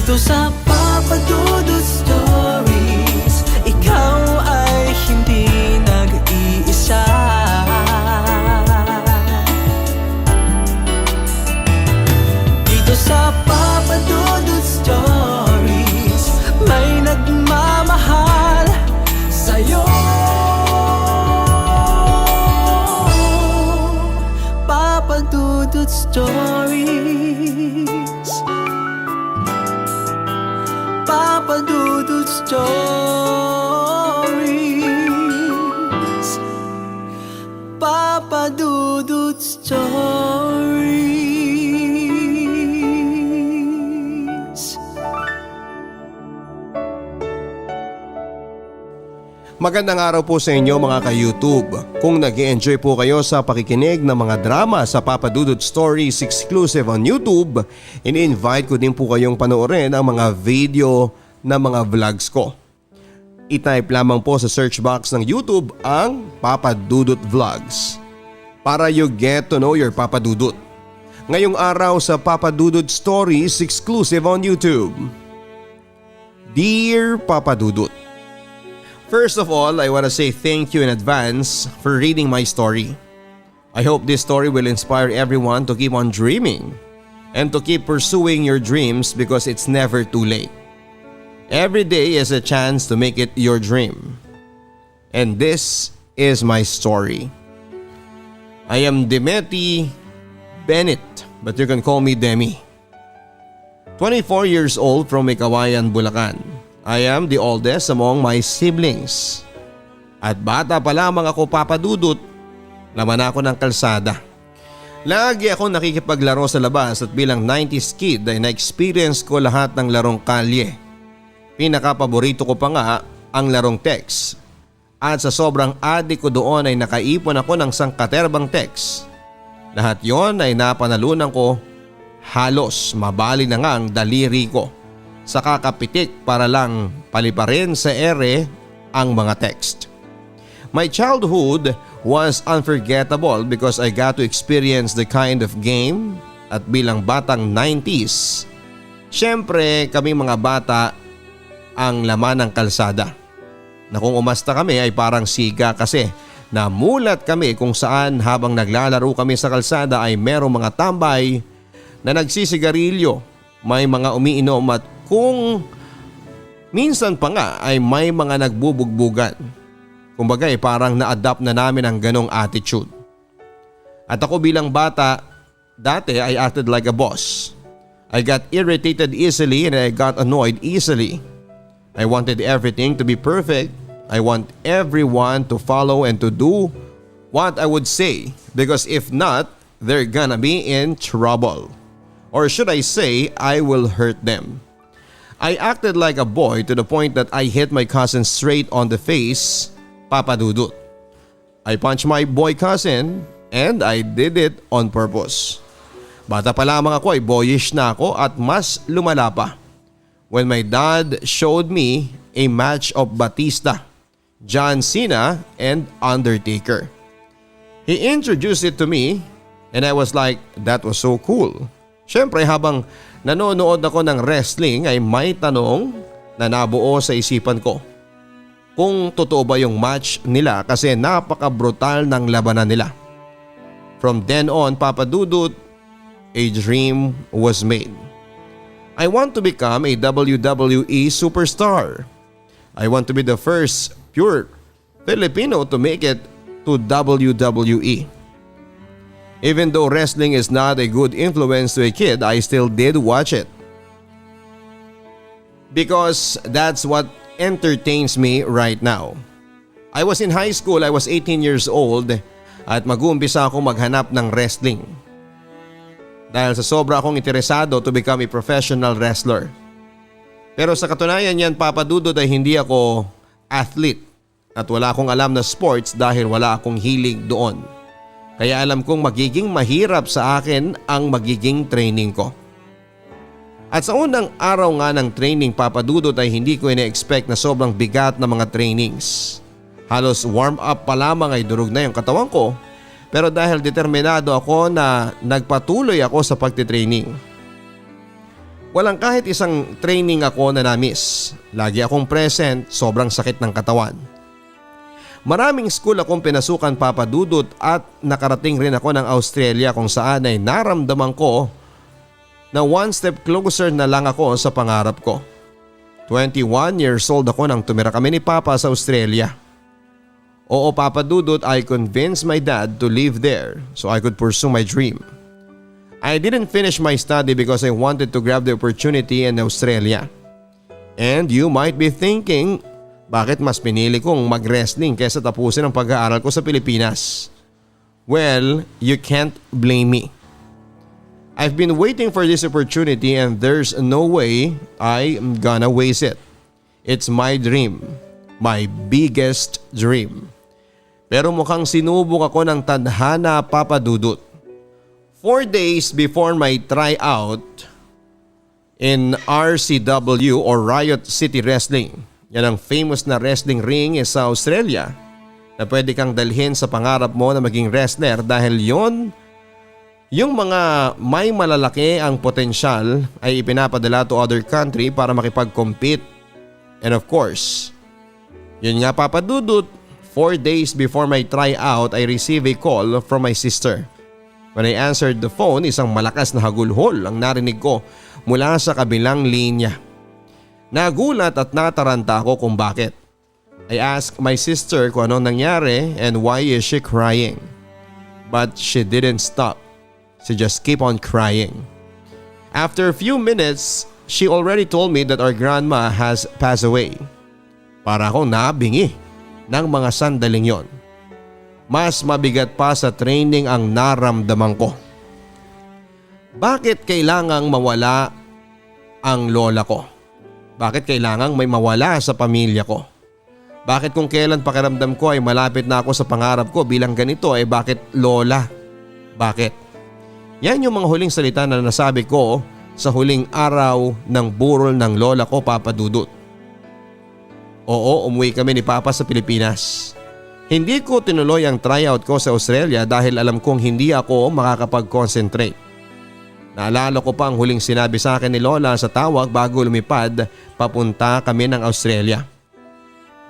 Dito sa Papa Dudut Stories, ikaw ay hindi nag-iisa. Dito sa Papa Dudut Stories, may nagmamahal sa'yo. Papa Dudut Stories, Papa Dudut Stories, Papa Dudut Stories. Magandang araw po sa inyo mga ka-YouTube. Kung nag-i-enjoy po kayo sa pakikinig ng mga drama sa Papa Dudut Stories exclusive on YouTube, ini-invite ko din po kayong panoorin ang mga video na mga vlogs ko. I-type lamang po sa search box ng YouTube ang Papa Dudut Vlogs para you get to know your Papa Dudut. Ngayong araw sa Papa Dudut Stories exclusive on YouTube. Dear Papa Dudut, first of all, I want to say thank you in advance for reading my story. I hope this story will inspire everyone to keep on dreaming and to keep pursuing your dreams because it's never too late. Every day is a chance to make it your dream. And this is my story. I am Demeti Bennett, but you can call me Demi. 24 years old from Mikawayan, Bulacan. I am the oldest among my siblings. At bata pa lamang ako papadudot, laman ako ng kalsada. Lagi ako nakikipaglaro sa labas at bilang 90s kid ay na-experience ko lahat ng larong kalye. Pinakapaborito ko pa nga ang larong text. At sa sobrang adik ko doon ay nakaipon ako ng sangkaterbang text. Lahat yon ay napanalunan ko, halos mabali na nga ang daliri ko sa kakapitik para lang paliparin sa ere ang mga text. My childhood was unforgettable because I got to experience the kind of game at bilang batang 90s, syempre kami mga bata ang laman ng kalsada. Na kung umasta kami ay parang siga kasi namulat kami kung saan habang naglalaro kami sa kalsada ay merong mga tambay na nagsisigarilyo, may mga umiinom at kung minsan pa nga ay may mga nagbubugbugan. Kumbaga parang na-adapt na namin ang ganong attitude. At ako bilang bata, dati I acted like a boss. I got irritated easily and I got annoyed easily. I wanted everything to be perfect. I want everyone to follow and to do what I would say because if not, they're gonna be in trouble. Or should I say, I will hurt them. I acted like a boy to the point that I hit my cousin straight on the face, Papa Dudut. I punched my boy cousin and I did it on purpose. Bata pa lamang ako ay boyish na ako at mas lumala pa. When my dad showed me a match of Batista, John Cena and Undertaker. He introduced it to me and I was like, that was so cool. Syempre habang nanonood ako ng wrestling ay may tanong na nabuo sa isipan ko. Kung totoo ba yung match nila kasi napaka-brutal ng labanan nila. From then on, Papa Dudut, a dream was made. I want to become a WWE superstar. I want to be the first pure Filipino to make it to WWE. Even though wrestling is not a good influence to a kid, I still did watch it. Because that's what entertains me right now. I was in high school, I was 18 years old at mag-uumpisa ako maghanap ng wrestling. Dahil sa sobra akong interesado to become a professional wrestler. Pero sa katunayan yan, Papa Dudut, ay hindi ako athlete at wala akong alam na sports dahil wala akong hilig doon. Kaya alam kong magiging mahirap sa akin ang magiging training ko. At sa unang araw nga ng training, Papa Dudut, ay hindi ko ina-expect na sobrang bigat na mga trainings. Halos warm up pa lamang ay durog na yung katawan ko. Pero dahil determinado ako na nagpatuloy ako sa pagtitraining. Walang kahit isang training ako na na-miss. Lagi akong present, sobrang sakit ng katawan. Maraming school akong pinasukan, Papa Dudut, at nakarating rin ako ng Australia kung saan ay naramdaman ko na one step closer na lang ako sa pangarap ko. 21 years old ako nang tumira kami ni Papa sa Australia. Oo, Papa Dudut, I convinced my dad to live there so I could pursue my dream. I didn't finish my study because I wanted to grab the opportunity in Australia. And you might be thinking, bakit mas pinili kong mag-wrestling kaysa tapusin ang pag-aaral ko sa Pilipinas? Well, you can't blame me. I've been waiting for this opportunity and there's no way I'm gonna waste it. It's my dream. My biggest dream. Pero mukhang sinubok ako ng tadhana, Papa Dudut. 4 days before my tryout in RCW or Riot City Wrestling. Yan ang famous na wrestling ring sa Australia na pwede kang dalhin sa pangarap mo na maging wrestler dahil yon yung mga may malalaki ang potensyal ay ipinapadala to other country para makipag-compete. And of course, yun nga, Papa Dudut, 4 days before my tryout I received a call from my sister. When I answered the phone, isang malakas na hagulhol ang narinig ko mula sa kabilang linya. Nagulat at nataranta ako kung bakit. I asked my sister kung anong nangyari and why is she crying. But she didn't stop. She just kept on crying. After a few minutes, she already told me that our grandma has passed away. Para akong nabingi ng mga sandaling yon. Mas mabigat pa sa training ang naramdaman ko. Bakit kailangang mawala ang lola ko? Bakit kailangang may mawala sa pamilya ko? Bakit kung kailan pakiramdam ko ay malapit na ako sa pangarap ko bilang ganito ay bakit lola? Bakit? Yan yung mga huling salita na nasabi ko sa huling araw ng burol ng lola ko, Papa Dudut. Oo, umuwi kami ni Papa sa Pilipinas. Hindi ko tinuloy ang tryout ko sa Australia dahil alam kong hindi ako makakapag-concentrate. Naalala ko pa ang huling sinabi sa akin ni Lola sa tawag bago lumipad papunta kami ng Australia.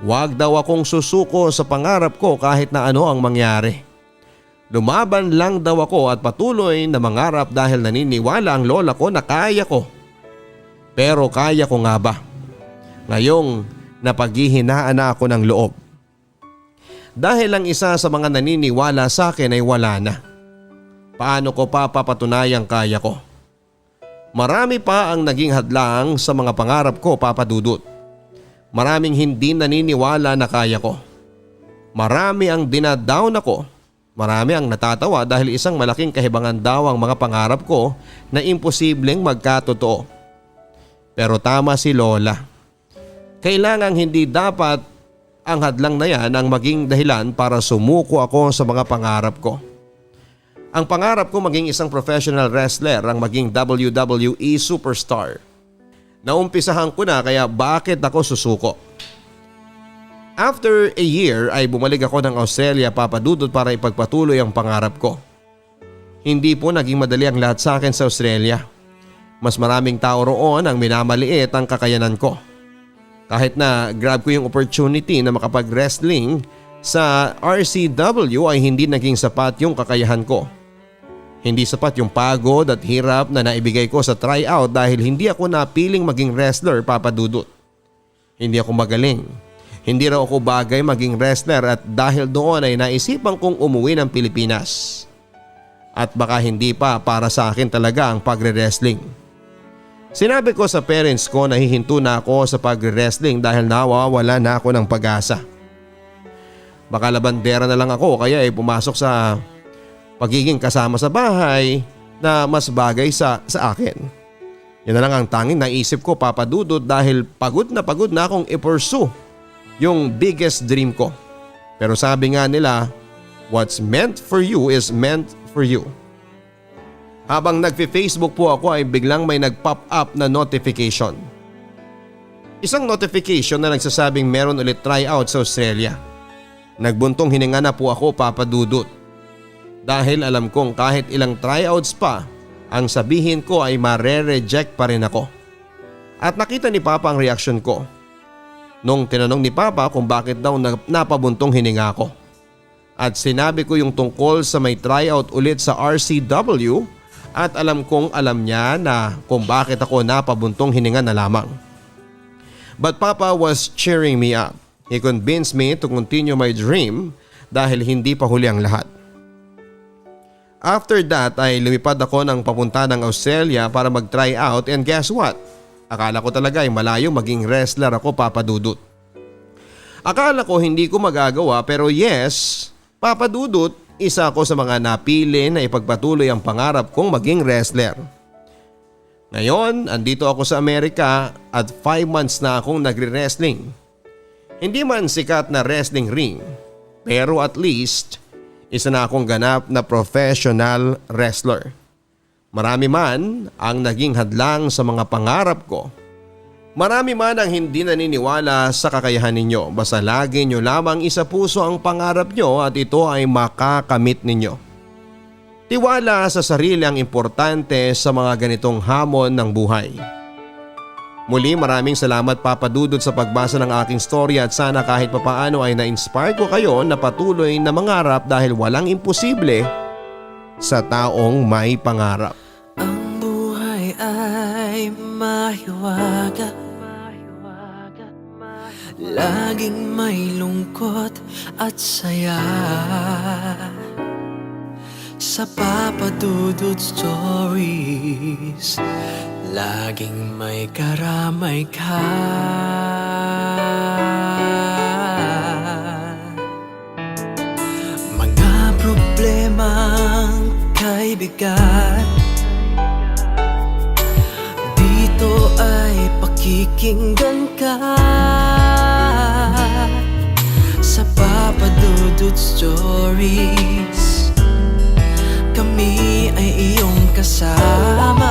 Huwag daw akong susuko sa pangarap ko kahit na ano ang mangyari. Lumaban lang daw ako at patuloy na mangarap dahil naniniwala ang lola ko na kaya ko. Pero kaya ko nga ba? Ngayong napaghihinaan na ako ng loob. Dahil ang isa sa mga naniniwala sa akin ay wala na. Paano ko pa papatunayang kaya ko? Marami pa ang naging hadlang sa mga pangarap ko, Papa Dudut. Maraming hindi naniniwala na kaya ko. Marami ang dinadown ako. Marami ang natatawa dahil isang malaking kahibangan daw ang mga pangarap ko na imposibleng magkatotoo. Pero tama si Lola. Kailangang hindi dapat ang hadlang na yan ang maging dahilan para sumuko ako sa mga pangarap ko. Ang pangarap ko maging isang professional wrestler, ang maging WWE superstar. Naumpisahan ko na kaya bakit ako susuko? After a year ay bumalik ako ng Australia, Papa Dudut, para ipagpatuloy ang pangarap ko. Hindi po naging madali ang lahat sa akin sa Australia. Mas maraming tao roon ang minamaliit ang kakayanan ko. Kahit na grab ko yung opportunity na makapag-wrestling sa RCW ay hindi naging sapat yung kakayahan ko. Hindi sapat yung pagod at hirap na naibigay ko sa tryout dahil hindi ako napiling maging wrestler, Papa Dudut. Hindi ako magaling. Hindi raw ako bagay maging wrestler at dahil doon ay naisipan kong umuwi ng Pilipinas. At baka hindi pa para sa akin talaga ang pagre-wrestling. Sinabi ko sa parents ko na hihinto na ako sa pagre-wrestling dahil nawawala na ako ng pag-asa. Baka labandera na lang ako kaya ay pumasok sa pagiging kasama sa bahay na mas bagay sa akin. Yan na lang ang tanging naisip ko, Papa Dudut, dahil pagod na akong i-pursue yung biggest dream ko. Pero sabi nga nila, what's meant for you is meant for you. Habang nagfi-Facebook po ako ay biglang may nag-pop up na notification. Isang notification na nagsasabing meron ulit tryout sa Australia. Nagbuntong hininga na po ako, Papa Dudut. Dahil alam kong kahit ilang tryouts pa ang sabihin ko ay mare-reject pa rin ako. At nakita ni Papa ang reaksyon ko nung tinanong ni Papa kung bakit daw napabuntong hininga ko. At sinabi ko yung tungkol sa may tryout ulit sa RCW at alam kong alam niya na kung bakit ako napabuntong hininga na lamang. But Papa was cheering me up. He convinced me to continue my dream dahil hindi pa huli ang lahat. After that ay lumipad ako ng papunta ng Australia para mag-try out and guess what? Akala ko talaga ay malayo maging wrestler ako, Papa Dudut. Akala ko hindi ko magagawa pero yes, Papa Dudut, isa ako sa mga napili na ipagpatuloy ang pangarap kong maging wrestler. Ngayon, andito ako sa Amerika at 5 months na akong nagre-wrestling. Hindi man sikat na wrestling ring, pero at least isa na akong ganap na professional wrestler. Marami man ang naging hadlang sa mga pangarap ko. Marami man ang hindi naniniwala sa kakayahan ninyo. Basta lagi nyo lamang isa puso ang pangarap nyo at ito ay makakamit ninyo. Tiwala sa sarili ang importante sa mga ganitong hamon ng buhay. Muli maraming salamat Papa Dudut sa pagbasa ng aking story at sana kahit papaano ay na-inspire ko kayo na patuloy na mangarap dahil walang imposible sa taong may pangarap. Ang buhay ay mahiwaga, laging may lungkot at saya. Sa Papa Dudut Stories, laging may karamay ka. Mga problemang kaibigan, dito ay pakikinggan ka. Sa Papa Dudut Stories, kami ay iyong kasama.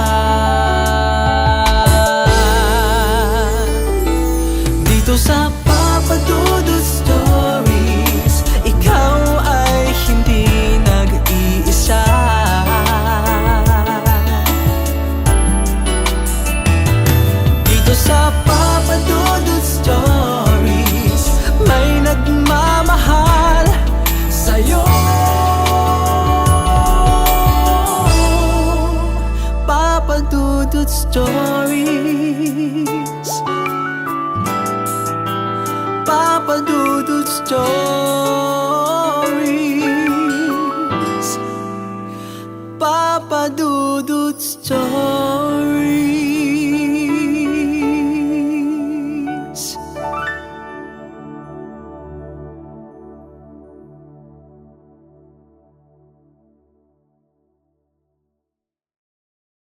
Dito sa Papa Dudut Stories, ikaw ay hindi nag-iisa. Dito sa Papa Dudut Stories, may nagmamahal sa'yo. Papa Dudut Stories, Papa Dudut Stories, Papa Dudut Stories.